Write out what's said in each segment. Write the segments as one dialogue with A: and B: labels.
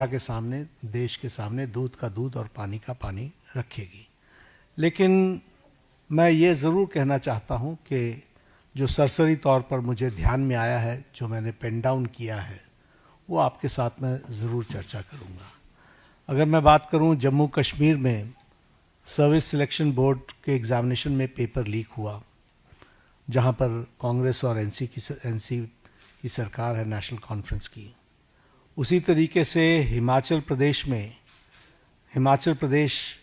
A: के सामने, देश के सामने दूध का दूध और पानी का पानी रखेगी। लेकिन मैं ये ज़रूर कहना चाहता हूँ कि जो सरसरी तौर पर मुझे ध्यान में आया है, जो मैंने पेन डाउन किया है, वो आपके साथ मैं ज़रूर चर्चा करूँगा। अगर मैं बात करूँ, जम्मू कश्मीर में सर्विस सिलेक्शन बोर्ड के एग्ज़ामिनेशन में पेपर लीक हुआ, जहाँ पर कांग्रेस और एनसी की सरकार है, नेशनल कॉन्फ्रेंस की। उसी तरीके से Himachal Pradesh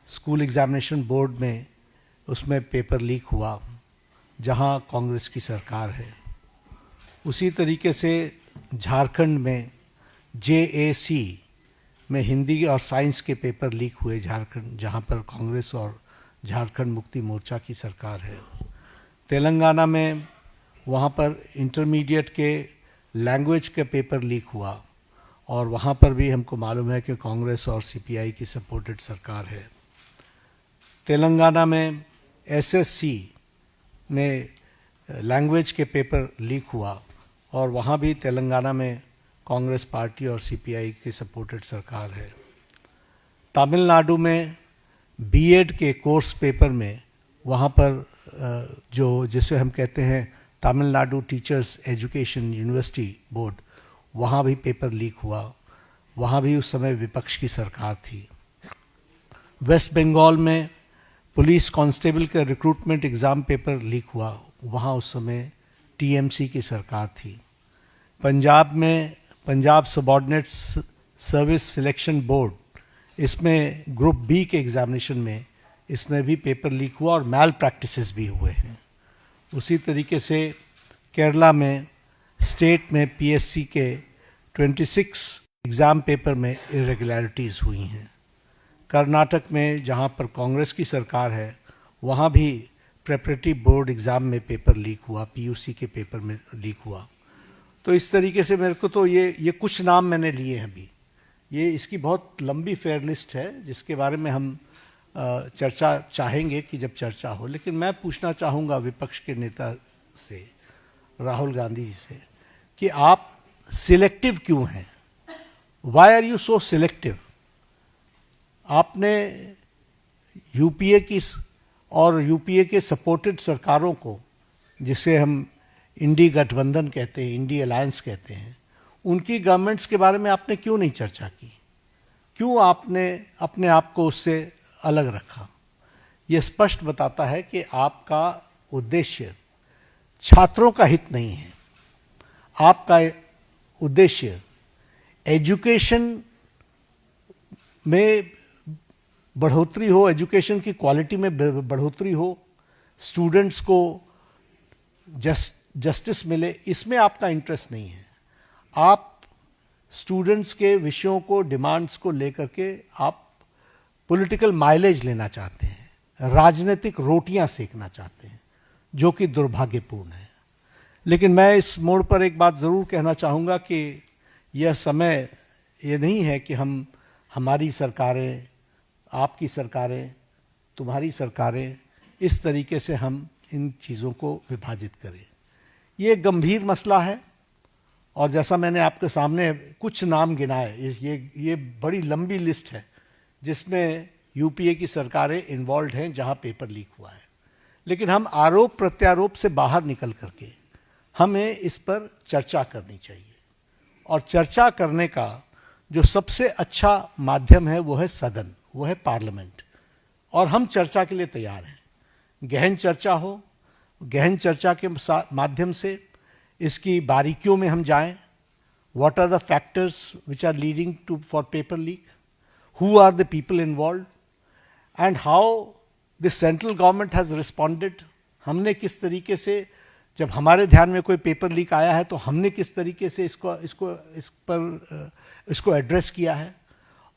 A: school examination board में उसमें पेपर लीक हुआ, जहां कांग्रेस की सरकार है। उसी तरीके से झारखंड में JAC में हिंदी और साइंस के पेपर लीक हुए झारखंड, जहां पर कांग्रेस और झारखंड मुक्ति मोर्चा की सरकार है। तेलंगाना में वहां पर इंटरमीडिएट के लैंग्वेज के पेपर लीक हुआ और वहाँ पर भी हमको मालूम है कि कांग्रेस और CPI की सपोर्टेड सरकार है। तेलंगाना में SSC में लैंग्वेज के पेपर लीक हुआ और वहाँ भी तेलंगाना में कांग्रेस पार्टी और CPI की सपोर्टेड सरकार है। तमिलनाडु में B.Ed के कोर्स पेपर में वहाँ पर जिसे हम कहते हैं Tamil Nadu teachers education university board, वहाँ भी पेपर लीक हुआ। वहाँ भी उस समय विपक्ष की सरकार थी। वेस्ट बंगाल में पुलिस कांस्टेबल का रिक्रूटमेंट एग्ज़ाम पेपर लीक हुआ, वहाँ उस समय TMC की सरकार थी। पंजाब में Punjab subordinate service selection board, इसमें ग्रुप B के एग्ज़ामिनेशन में इसमें भी पेपर लीक हुआ और मैल प्रैक्टिसेस भी हुए हैं। उसी तरीके से केरला में स्टेट में PSC के 26 एग्ज़ाम पेपर में इरेगुलरिटीज़ हुई हैं। कर्नाटक में जहां पर कांग्रेस की सरकार है, वहां भी प्रेपरेटरी बोर्ड एग्ज़ाम में पेपर लीक हुआ, PUC के पेपर में लीक हुआ। तो इस तरीके से मेरे को तो ये कुछ नाम मैंने लिए हैं अभी। ये इसकी बहुत लंबी फेयर लिस्ट है, जिसके बारे में हम चर्चा चाहेंगे कि जब चर्चा हो। लेकिन मैं पूछना चाहूँगा विपक्ष के नेता से, राहुल गांधी जी से, कि आप सिलेक्टिव क्यों हैं? Why are you so selective? आपने UPA की और UPA के सपोर्टेड सरकारों को, जिसे हम इंडी गठबंधन कहते हैं, इंडी अलायंस कहते हैं, उनकी गवर्नमेंट्स के बारे में आपने क्यों नहीं चर्चा की? क्यों आपने अपने आप को उससे अलग रखा? यह स्पष्ट बताता है कि आपका उद्देश्य छात्रों का हित नहीं है। आपका उद्देश्य एजुकेशन में बढ़ोतरी हो, एजुकेशन की क्वालिटी में बढ़ोतरी हो, स्टूडेंट्स को जस्टिस मिले, इसमें आपका इंटरेस्ट नहीं है। आप स्टूडेंट्स के विषयों को, डिमांड्स को लेकर के आप पॉलिटिकल माइलेज लेना चाहते हैं, राजनीतिक रोटियां सेकना चाहते हैं, जो कि दुर्भाग्यपूर्ण है। लेकिन मैं इस मोड़ पर एक बात ज़रूर कहना चाहूँगा कि यह समय ये नहीं है कि हमारी सरकारें, आपकी सरकारें, तुम्हारी सरकारें, इस तरीके से हम इन चीज़ों को विभाजित करें। ये गंभीर मसला है और जैसा मैंने आपके सामने कुछ नाम गिनाए, ये बड़ी लंबी लिस्ट है जिसमें UPA की सरकारें इन्वॉल्व हैं, जहाँ पेपर लीक हुआ है। लेकिन हम आरोप प्रत्यारोप से बाहर निकल करके हमें इस पर चर्चा करनी चाहिए, और चर्चा करने का जो सबसे अच्छा माध्यम है वो है सदन, वो है पार्लियामेंट। और हम चर्चा के लिए तैयार हैं। गहन चर्चा हो, गहन चर्चा के माध्यम से इसकी बारीकियों में हम जाएं। What are the factors which are leading to for paper leak, who are the people involve, and how the central government has responded. हमने किस तरीके से, जब हमारे ध्यान में कोई पेपर लीक आया है, तो हमने किस तरीके से इसको एड्रेस किया है,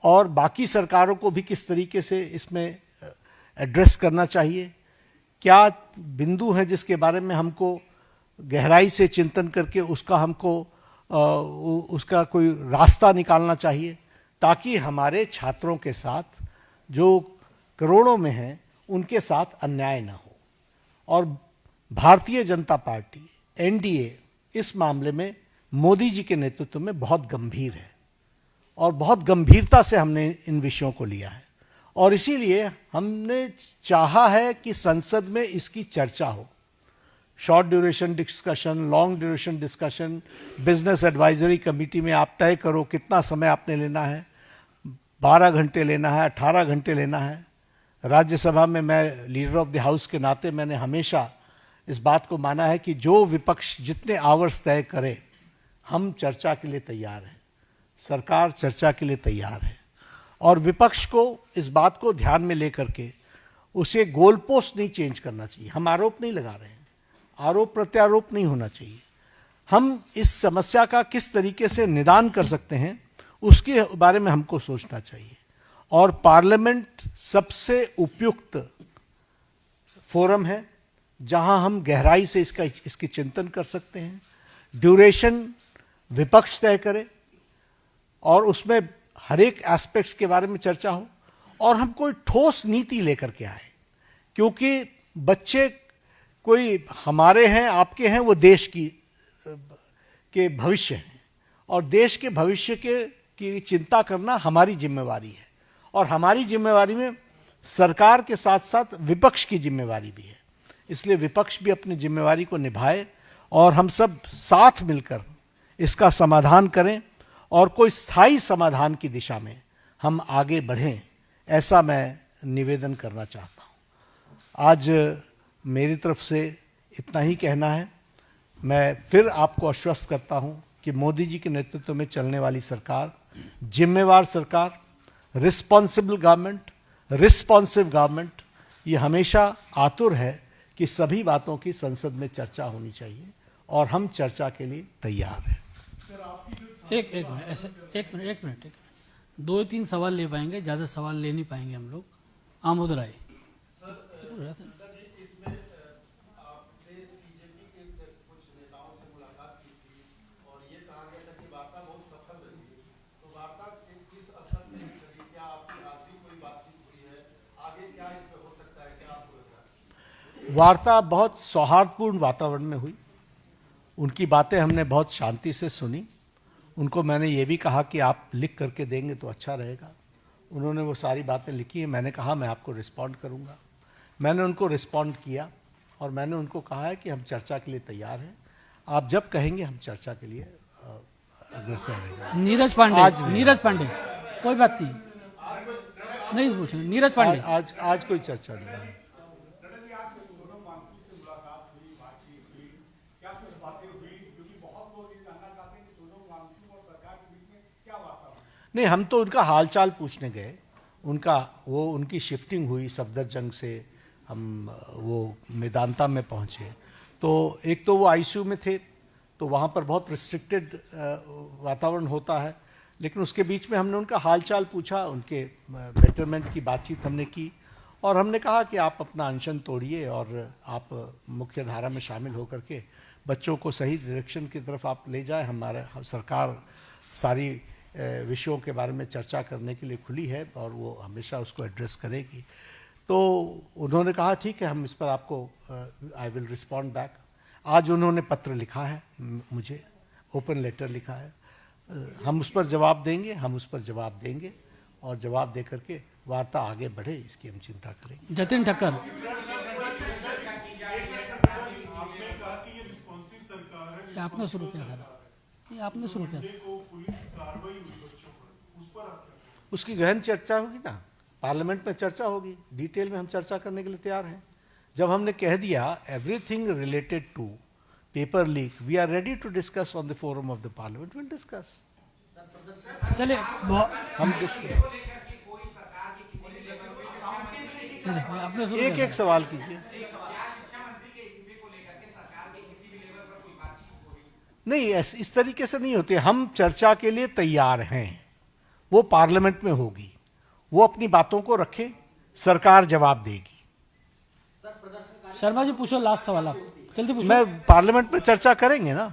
A: और बाकी सरकारों को भी किस तरीके से इसमें एड्रेस करना चाहिए। क्या बिंदु हैं जिसके बारे में हमको गहराई से चिंतन करके उसका कोई रास्ता निकालना चाहिए, ताकि हमारे छात्रों के साथ, जो करोड़ों में हैं, उनके साथ अन्याय ना हो। और भारतीय जनता पार्टी, NDA, इस मामले में मोदी जी के नेतृत्व में बहुत गंभीर है और बहुत गंभीरता से हमने इन विषयों को लिया है और इसीलिए हमने चाहा है कि संसद में इसकी चर्चा हो। Short duration discussion, long duration discussion, business advisory committee में आप तय करो कितना समय आपने लेना है, 12 घंटे लेना है, 18 घंटे लेना है। राज्यसभा में मैं लीडर ऑफ द हाउस के नाते मैंने हमेशा इस बात को माना है कि जो विपक्ष जितने आवर्स तय करे, हम चर्चा के लिए तैयार हैं, सरकार चर्चा के लिए तैयार है और विपक्ष को इस बात को ध्यान में लेकर के उसे गोल पोस्ट नहीं चेंज करना चाहिए। हम आरोप नहीं लगा रहे हैं, आरोप प्रत्यारोप नहीं होना चाहिए। हम इस समस्या का किस तरीके से निदान कर सकते हैं उसके बारे में हमको सोचना चाहिए और पार्लियामेंट सबसे उपयुक्त फोरम है जहां हम गहराई से इसकी चिंतन कर सकते हैं। ड्यूरेशन विपक्ष तय करे और उसमें हर एक एस्पेक्ट्स के बारे में चर्चा हो और हम कोई ठोस नीति लेकर के आए, क्योंकि बच्चे कोई हमारे हैं, आपके हैं, वो देश के भविष्य हैं और देश के भविष्य की चिंता करना हमारी जिम्मेवारी है और हमारी जिम्मेवारी में सरकार के साथ साथ विपक्ष की जिम्मेवारी भी है। इसलिए विपक्ष भी अपनी जिम्मेवारी को निभाए और हम सब साथ मिलकर इसका समाधान करें और कोई स्थायी समाधान की दिशा में हम आगे बढ़ें, ऐसा मैं निवेदन करना चाहता हूं। आज मेरी तरफ से इतना ही कहना है। मैं फिर आपको आश्वस्त करता हूं कि मोदी जी के नेतृत्व में चलने वाली सरकार जिम्मेवार सरकार, रिस्पॉन्सिबल गवर्नमेंट, रिस्पॉन्सिव गवर्नमेंट, ये हमेशा आतुर है कि सभी बातों की संसद में चर्चा होनी चाहिए और हम चर्चा के लिए तैयार हैं।
B: एक मिनट 2-3 सवाल ले पाएंगे, ज़्यादा सवाल ले नहीं पाएंगे हम लोग। आमोद राय।
A: वार्ता बहुत सौहार्दपूर्ण वातावरण में हुई। उनकी बातें हमने बहुत शांति से सुनी। उनको मैंने ये भी कहा कि आप लिख करके देंगे तो अच्छा रहेगा। उन्होंने वो सारी बातें लिखी हैं। मैंने कहा मैं आपको रिस्पॉन्ड करूंगा। मैंने उनको रिस्पॉन्ड किया और मैंने उनको कहा है कि हम चर्चा के लिए तैयार हैं। आप जब कहेंगे हम चर्चा के लिए अग्रसर रहेंगे।
B: नीरज पांडे कोई बात नहीं पूछेंगे। नीरज पांडे
A: आज कोई चर्चा नहीं है। नहीं, हम तो उनका हालचाल पूछने गए। उनकी शिफ्टिंग हुई सफदरजंग से, हम वो मेदांता में पहुंचे। तो एक तो वो आईसीयू में थे तो वहाँ पर बहुत रिस्ट्रिक्टेड वातावरण होता है, लेकिन उसके बीच में हमने उनका हालचाल पूछा, उनके बेटरमेंट की बातचीत हमने की और हमने कहा कि आप अपना अनशन तोड़िए और आप मुख्य धारा में शामिल होकर के बच्चों को सही डायरेक्शन की तरफ आप ले जाएं। हमारा सरकार सारी विषयों के बारे में चर्चा करने के लिए खुली है और वो हमेशा उसको एड्रेस करेगी। तो उन्होंने कहा ठीक है, हम इस पर आपको आई विल रिस्पॉन्ड बैक। आज उन्होंने पत्र लिखा है, मुझे ओपन लेटर लिखा है। हम उस पर जवाब देंगे और जवाब दे करके वार्ता आगे बढ़े, इसकी हम चिंता करेंगे।
B: जतिन ठक्कर। आपने शुरू किया था, आपने शुरू किया था।
A: उसकी गहन चर्चा होगी ना, पार्लियामेंट में चर्चा होगी, डिटेल में हम चर्चा करने के लिए तैयार हैं। जब हमने कह दिया everything related to paper leak, we are ready to discuss on the forum of the parliament, will discuss.
B: चलिए
A: हम एक सवाल कीजिए। नहीं, इस तरीके से नहीं होते। हम चर्चा के लिए तैयार हैं, वो पार्लियामेंट में होगी, वो अपनी बातों को रखे, सरकार जवाब देगी।
B: शर्मा जी पूछो, लास्ट सवाल आप जल्दी पूछो।
A: मैं पार्लियामेंट में चर्चा करेंगे ना।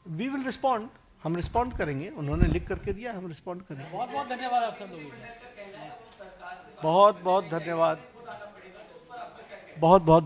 A: वी विल रिस्पॉन्ड, हम रिस्पॉन्ड करेंगे। उन्होंने लिख करके दिया, हम रिस्पॉन्ड करेंगे।
B: बहुत बहुत धन्यवाद आप सब लोगों को।
A: बहुत बहुत धन्यवाद। बहुत बहुत